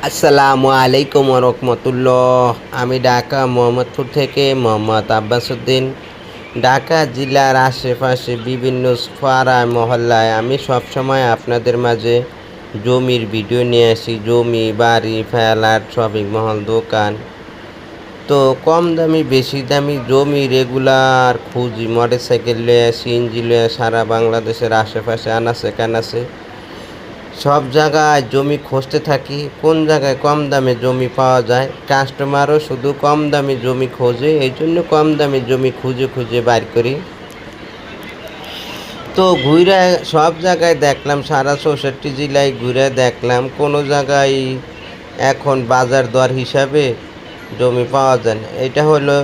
আসসালামু আলাইকুম রহমতুল্লাহ। আমি ঢাকা মোহাম্মদপুর থেকে মোহাম্মদ আব্বাসউদ্দিন। ঢাকা জেলার আশেপাশে বিভিন্ন পাড়ায় মহল্লায় আমি সবসময় আপনাদের মাঝে জমির ভিডিও নিয়ে আসি। জমি, বাড়ি, ফ্ল্যাট, শপিং মহল, দোকান। তো কম দামি বেশি দামি জমি রেগুলার খুঁজি, মোটরসাইকেল লয়ে সিএনজি লয়ে সারা বাংলাদেশের আশেপাশে আনাচে কানাচে সব জায়গায় জমি খুঁজতে থাকি, কোন জায়গায় কম দামে জমি পাওয়া যায়। কাস্টমারও শুধু কম দামি জমি খোঁজে, এই জন্য কম দামি জমি খুঁজে খুঁজে বাইর করি। তো ঘুরে সব জায়গায় দেখলাম, সারা 64 জেলায় ঘুরে দেখলাম কোনো জায়গায় এখন বাজার দর হিসাবে জমি পাওয়া যায় না। এটা হলো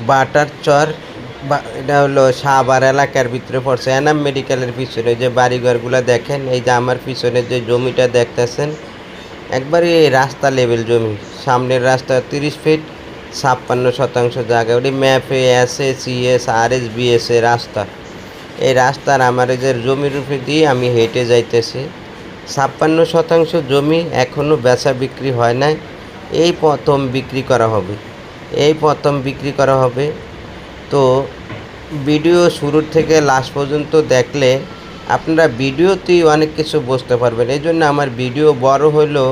বাটার চর, এটা হলো সাভার এলাকার ভিতরে পড়ছে, এনাম মেডিকেলের পিছনে যে বাড়িঘরগুলো দেখেন। এই যে আমার পিছনে যে জমিটা দেখতেছেন, একবারে রাস্তা লেভেল জমি। সামনের রাস্তা 30 ফিট, 56% জায়গা। ওটি ম্যাপে আছে সিএস আরএস বিএস এর রাস্তা। এই রাস্তার আমার এই যে জমির উপরে দিয়ে আমি হেঁটে যাইতেছি। 56% জমি এখনও বেচা বিক্রি হয় নাই, এই প্রথম বিক্রি করা হবে, এই প্রথম বিক্রি করা হবে। তো ভিডিও শুরুর থেকে লাস্ট পর্যন্ত দেখলে আপনারা ভিডিওতেই অনেক কিছু বুঝতে পারবেন। এই জন্য আমার ভিডিও বড় হলেও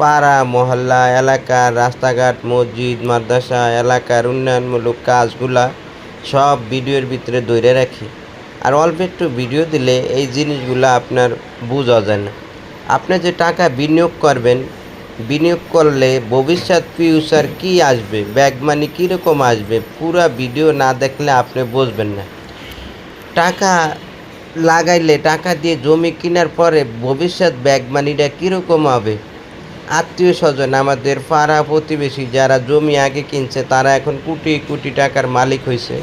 পাড়া মহল্লা এলাকার রাস্তাঘাট, মসজিদ, মাদ্রাসা, এলাকার উন্নয়নমূলক কাজগুলা সব ভিডিওর ভিতরে ধরে রাখি। আর অল্প একটু ভিডিও দিলে এই জিনিসগুলো আপনার বোঝা যায় না। আপনি যে টাকা বিনিয়োগ করবেন, বিনিয়োগ করলে ভবিষ্যৎ ফিউচার কী আসবে, ব্যাক মানি কীরকম আসবে, পুরা ভিডিও না দেখলে আপনি বুঝবেন না। টাকা লাগাইলে, টাকা দিয়ে জমি কেনার পরে ভবিষ্যৎ ব্যাক মানিটা কীরকম হবে। আত্মীয় স্বজন, আমাদের পাড়া প্রতিবেশী যারা জমি আগে কিনছে তারা এখন কোটি কোটি টাকার মালিক হয়েছে।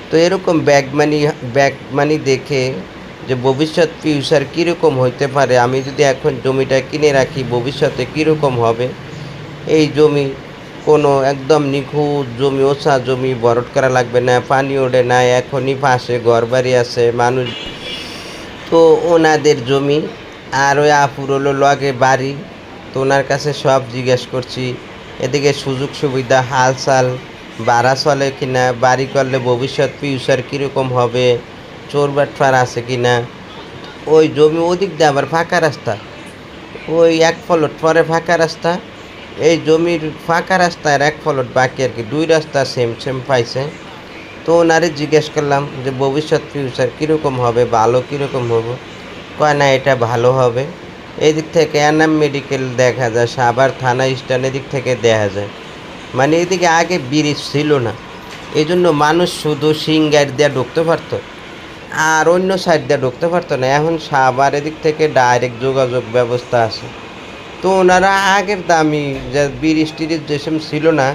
তো এরকম ব্যাক মানি দেখে যে ভবিষ্যৎ ফিউচার কীরকম হইতে পারে, আমি যদি এখন জমিটা কিনে রাখি ভবিষ্যতে কীরকম হবে। এই জমি কোনো একদম নিখুঁত জমি, ওষা জমি, বরট করা লাগবে না, পানি ওঠে না, এখনই পাশে ঘরবাড়ি আছে মানুষ। তো ওনাদের জমি, আর ওই আপুর হলো লগে বাড়ি। তো ওনার কাছে সব জিজ্ঞেস করছি, এদিকে সুযোগ সুবিধা হাল চাল বাড়া চলে কিনা, বাড়ি করলে ভবিষ্যৎ ফিউচার কীরকম হবে, চোর বাটফার আছে কিনা। ওই জমি ওদিক দিয়ে আবার ফাঁকা রাস্তা, ওই 1 প্লট পরে ফাঁকা রাস্তা। এই জমির ফাঁকা রাস্তার 1 প্লট বাকি আর কি, 2 রাস্তা সেম সেম পাইছে। তো ওনারে জিজ্ঞেস করলাম যে ভবিষ্যৎ ফিউচার কীরকম হবে, ভালো কীরকম হবে। কয় না এটা ভালো হবে। এই দিক থেকে এনাম মেডিকেল দেখা যায়, সাভার থানা স্ট্যান্ড এদিক থেকে দেখা যায়। মানে এদিকে আগে ব্রিজ ছিল না, এই জন্য মানুষ শুধু সিংগার দিয়ে ঢুকতে পারতো, আর অন্য সাইড দিয়ে ঢুকতে পারতো না। এখন সাভার এদিক থেকে ডাইরেক্ট যোগাযোগ ব্যবস্থা আছে। তো ওনারা আগের দামি যে ব্রিজ টিরিজ যেসব ছিল না,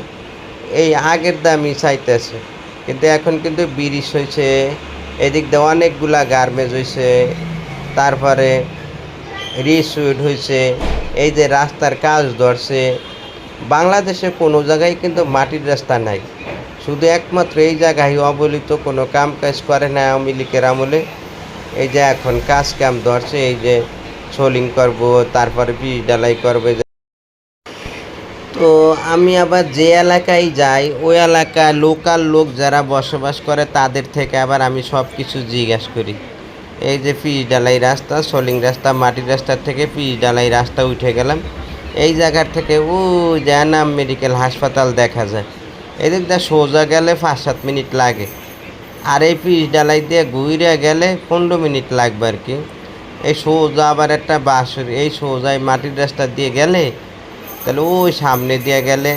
এই আগের দামই চাইতেছে। কিন্তু এখন কিন্তু ব্রিজ হয়েছে, এদিক দিয়ে অনেকগুলা গার্মেন্টস হয়েছে, তারপরে রিসুইট হয়েছে, এই যে রাস্তার কাজ ধরছে। বাংলাদেশে কোনো জায়গায় কিন্তু মাটির রাস্তা নাই, শুধু একমাত্র এই জায়গায় অবহেলিত, কোনো কাম কাজ করে না আওয়ামী লীগের আমলে। এই যে এখন কাজ কাম ধরছে, এই যে সোলিং করব, তারপরে পিচ ডালাই করবে। তো আমি আবার যে এলাকায় যাই ওই এলাকায় লোকাল লোক যারা বসবাস করে তাদের থেকে আবার আমি সব কিছু জিজ্ঞাসা করি। এই যে পিচ ডালাই রাস্তা, সোলিং রাস্তা, মাটির রাস্তার থেকে পিচ ডালাই রাস্তা উঠে গেলাম। এই জায়গার থেকে ও এনাম মেডিকেল হাসপাতাল দেখা যায়। এদিক দিয়ে সোজা গেলে 5-7 মিনিট লাগে, আর এই পিচ ডালাই দিয়ে ঘুরে গেলে 15 মিনিট লাগবে আর কি। এই সোজা আবার একটা বাসের, এই সোজায় মাটির রাস্তা দিয়ে গেলে তাহলে ওই সামনে দিয়ে গেলে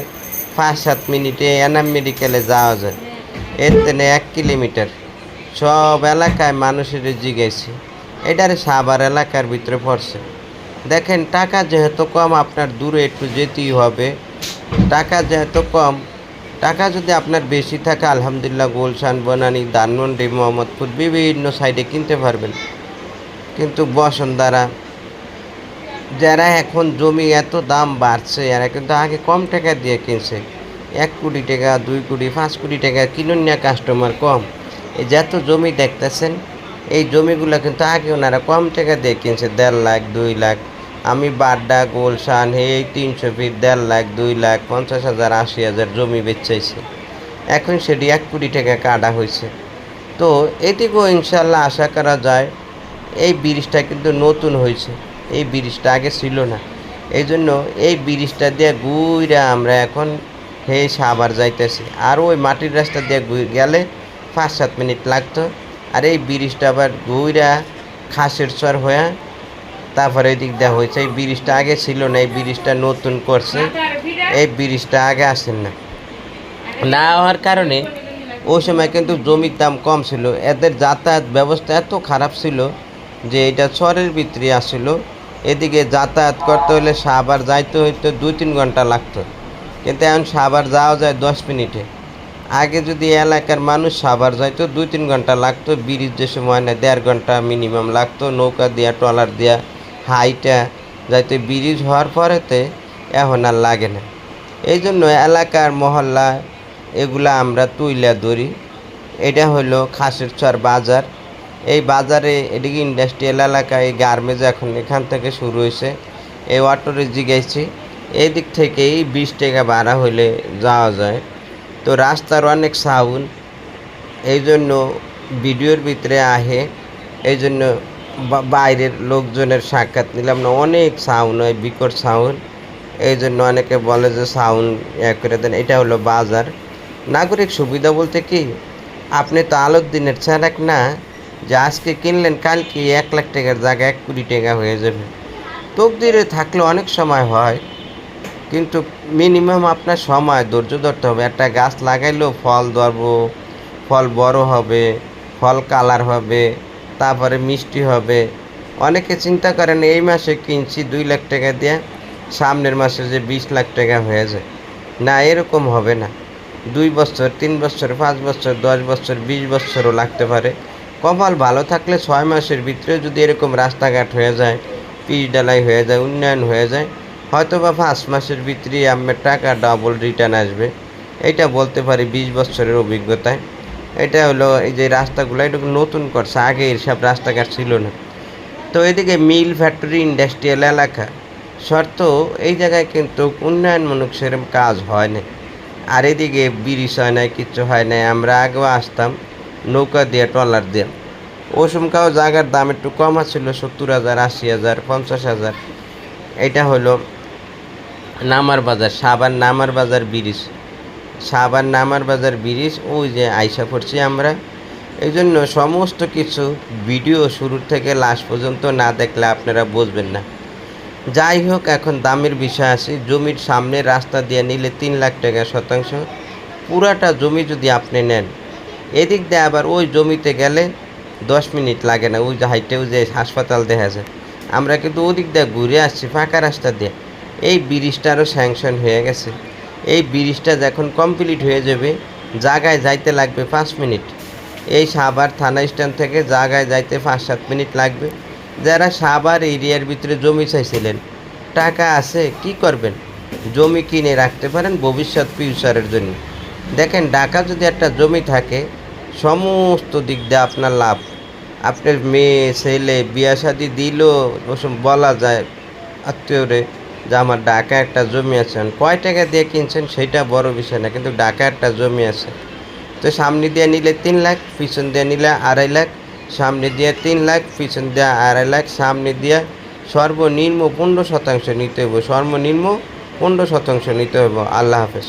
5-7 মিনিটে এনাম মেডিকেলে যাওয়া যায়। এর তেনে 1 কিলোমিটার। সব এলাকায় মানুষের জিজ্ঞেসি, এটারে সাভার এলাকার ভিতরে পড়ছে। দেখেন টাকা যেহেতু কম, আপনার দূরে একটু যেতেই হবে। টাকা যেহেতু কম, টাকা যদি আপনার বেশি থাকে আলহামদুলিল্লাহ গুলশান, বনানী, ধানমন্ডি, মোহাম্মদপুর বিভিন্ন সাইডে কিনতে পারবেন। কিন্তু বসুন্ধরা যারা এখন জমি এত দাম বাড়ছে, এরা কিন্তু আগে কম টাকা দিয়ে কিনছে। 1 কোটি টাকা, 2 কোটি, 5 কোটি টাকা কিনুন না, কাস্টমার কম। এই যত জমি দেখতেছেন, এই জমিগুলো কিন্তু আগে ওনারা কম টাকা দিয়ে কিনছে, 1.5 লাখ, 2 লাখ। আমি বাড্ডা গুলশান এই 300 ফিট 1.5 লাখ 2 লাখ 50,000 80,000 জমি বেচেছি। এখন সেটি 1 কোটি টাকা কাটা হয়েছে। তো এদিকেও ইনশাল্লাহ আশা করা যায়। এই ব্রিজটা কিন্তু নতুন হয়েছে, এই ব্রিজটা আগে ছিল না। এই জন্য এই ব্রিজটা দিয়ে ঘুরে আমরা এখন সাভার যাইতেছি। আর ওই মাটির রাস্তা দিয়ে গেলে 5-7 মিনিট লাগতো। আর এই ব্রিজটা আবার ঘুরা খাসের চর হয়ে তারপরে এদিক দেওয়া হয়েছে। এই ব্রিজটা আগে ছিল না, এই ব্রিজটা নতুন করছে। এই ব্রিজটা আগে আসেন না, না হওয়ার কারণে ওই সময় কিন্তু জমির দাম কম ছিল। এদের যাতায়াত ব্যবস্থা এত খারাপ ছিল যে এটা চরের ভিতরে আসছিল। এদিকে যাতায়াত করতে হলে সাভার যাইতে হইতো 2-3 ঘন্টা লাগতো, কিন্তু এখন সাভার যাওয়া যায় 10 মিনিটে। আগে যদি এলাকার মানুষ সাভার যাইতো 2-3 ঘন্টা লাগতো, ব্রিজ যে সময় না 1.5 ঘন্টা মিনিমাম লাগতো। নৌকা দিয়া ট্রলার দিয়া হাইটা যাইতে ব্রিজ হওয়ার পরেতে এখন আর লাগে না। এই জন্য এলাকার মহল্লা এগুলা আমরা তুইলা ধরি। এটা হলো খাসের চর বাজার। এই বাজারে এদিকে ইন্ডাস্ট্রিয়াল এলাকা, এই গার্মেন্টস এখন এখান থেকে শুরু হয়েছে। এই অটোরে জিগাইছি, এই দিক থেকেই 20 টাকা ভাড়া হইলে যাওয়া যায়। তো রাস্তার অনেক সাউন্ড, এই জন্য ভিডিওর ভিতরে আহে, এই জন্য বাইরের লোকজনের সাক্ষাৎ নিলাম না। অনেক সাউন্ড হয়, বিকট সাউন্ড। এই জন্য অনেকে বলে যে সাউন্ড করে দেন। এটা হলো বাজার। নাগরিক সুবিধা বলতে কি, আপনি তো আলোর দিনের ছাড়াক না যে আজকে কিনলেন কালকে 1 লাখ টাকার জায়গায় 1 কোটি টাকা হয়ে যাবে। তকদিরে থাকলে অনেক সময় হয়, কিন্তু মিনিমাম আপনার সময় ধৈর্য ধরতে হবে। একটা গাছ লাগাইলেও ফল ধরবো, ফল বড় হবে, ফল কালার হবে, তারপরে মিষ্টি হবে। অনেকে চিন্তা করেন এই মাসে কিনছি 2 লাখ টাকা দিয়ে, সামনের মাসে যে 20 লাখ টাকা হয়ে যায়। না, এরকম হবে না। 2 বছর 3 বছর 5 বছর 10 বছর 20 বছরও লাগতে পারে। কপাল ভালো থাকলে 6 মাসের ভিতরে যদি এরকম রাস্তাঘাট হয়ে যায়, পিচ ডালাই হয়ে যায়, উন্নয়ন হয়ে যায়, হয়তো বা 5 মাসের ভিতরেই আপনার টাকা ডাবল রিটার্ন আসবে। এটা বলতে পারি 20 বছরের অভিজ্ঞতায়। এটা হলো এই যে রাস্তাগুলো এটা নতুন করছে, আগে এইসব রাস্তাঘাট ছিল না। তো এদিকে মিল ফ্যাক্টরি ইন্ডাস্ট্রিয়াল এলাকা শর্ত, এই জায়গায় কিন্তু উন্নয়নমূলক সেরকম কাজ হয় না। আর এদিকে ব্রিজ হয় নাই, কিচ্ছু হয় নাই। আমরা আগেও আসতাম নৌকা দিয়ে ট্রলার দিয়ে। ও সময়কাও জায়গার দাম একটু কম ছিল, 70,000 80,000 50,000। এটা হলো নামার বাজার, সাভার নামার বাজার ব্রিজ, সাভার নামার বাজার ব্রিজ। ওই যে আইসা পড়ছি আমরা। এই জন্য সমস্ত কিছু ভিডিও শুরু থেকে লাস্ট পর্যন্ত না দেখলে আপনারা বুঝবেন না। যাই হোক, এখন দামের বিষয় আসি। জমির সামনে রাস্তা দিয়ে নিলে 3 লাখ টাকা শতাংশ। পুরাটা জমি যদি আপনি নেন, এদিক দিয়ে আবার ওই জমিতে গেলে 10 মিনিট লাগে না। ওই যে হাইটেও যে হাসপাতাল দেখা যায়, আমরা কিন্তু ওদিক দিয়ে ঘুরে আসছি ফাঁকা রাস্তা দিয়ে। এই ব্রিজটারও স্যাংশন হয়ে গেছে। এই ব্রিজটা যখন কমপ্লিট হয়ে যাবে, জায়গায় যাইতে লাগবে 5 মিনিট। এই সাভার থানা স্ট্যান্ড থেকে জায়গায় যাইতে 5-7 মিনিট লাগবে। যারা সাভার এরিয়ার ভিতরে জমি চাইছিলেন, টাকা আছে, কি করবেন? জমি কিনে রাখতে পারেন ভবিষ্যৎ ফিউচারের জন্য। দেখেন, ঢাকা যদি একটা জমি থাকে, সমস্ত দিক দিয়ে আপনার লাভ। আপনার মেয়ে ছেলে বিয়া শাদি দিলেও ওসব বলা যায় আত্মীয়রে যে আমার ঢাকা একটা জমি আছে। কয় টাকা দিয়ে কিনছেন সেটা বড় বিষয় না, কিন্তু ঢাকা একটা জমি আছে। তো সামনে দিয়ে নিলে 3 লাখ, পিছন দিয়ে নিলে 2.5 লাখ। সামনে দিয়ে 3 লাখ, পিছন দিয়ে 2.5 লাখ। সামনে দিয়ে সর্বনিম্ন 15% নিতে হবে, সর্বনিম্ন 15% নিতে হবে। আল্লাহ হাফেজ।